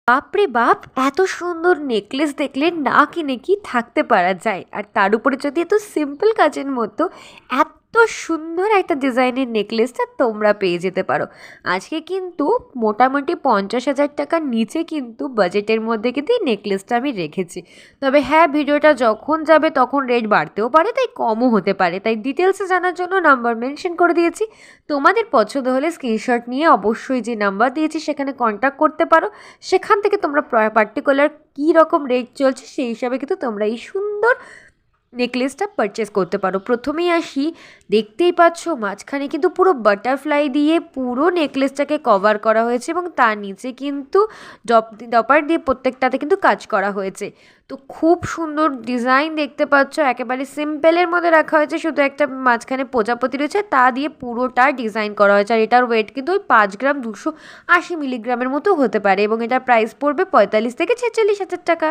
বাপরে বাপ, এত সুন্দর নেকলেস দেখলে না কিনে কি থাকতে পারা যায়? আর তার উপরে যদি এত সিম্পল কাজের মতো এত সুন্দর একটা ডিজাইনের নেকলেসটা তোমরা পেয়ে যেতে পারো। আজকে কিন্তু মোটামুটি 50,000 টাকার নিচে কিন্তু বাজেটের মধ্যে কিন্তু এই নেকলেসটা আমি রেখেছি। তবে হ্যাঁ, ভিডিওটা যখন যাবে তখন রেট বাড়তেও পারে, তাই কমও হতে পারে, তাই ডিটেলসে জানার জন্য নাম্বার মেনশন করে দিয়েছি। তোমাদের পছন্দ হলে স্ক্রিনশট নিয়ে অবশ্যই যে নাম্বার দিয়েছি সেখানে কন্ট্যাক্ট করতে পারো। সেখান থেকে তোমরা পার্টিকুলার কী রকম রেট চলছে সেই হিসাবে কিন্তু তোমরা এই সুন্দর নেকলেসটা পারচেস করতে পারো। প্রথমেই আসি, দেখতেই পাচ্ছ মাঝখানে কিন্তু পুরো বাটারফ্লাই দিয়ে পুরো নেকলেসটাকে কভার করা হয়েছে এবং তার নিচে কিন্তু ডপার দিয়ে প্রত্যেকটাতে কিন্তু কাজ করা হয়েছে। তো খুব সুন্দর ডিজাইন দেখতে পাচ্ছ, একেবারে সিম্পলের মধ্যে রাখা হয়েছে, শুধু একটা মাঝখানে প্রজাপতি রয়েছে, তা দিয়ে পুরোটা ডিজাইন করা হয়েছে। আর এটার ওয়েট কিন্তু ওই 5 গ্রাম 280 মিলিগ্রামের মতো হতে পারে এবং এটার প্রাইস পড়বে 45 থেকে 46,000 টাকা।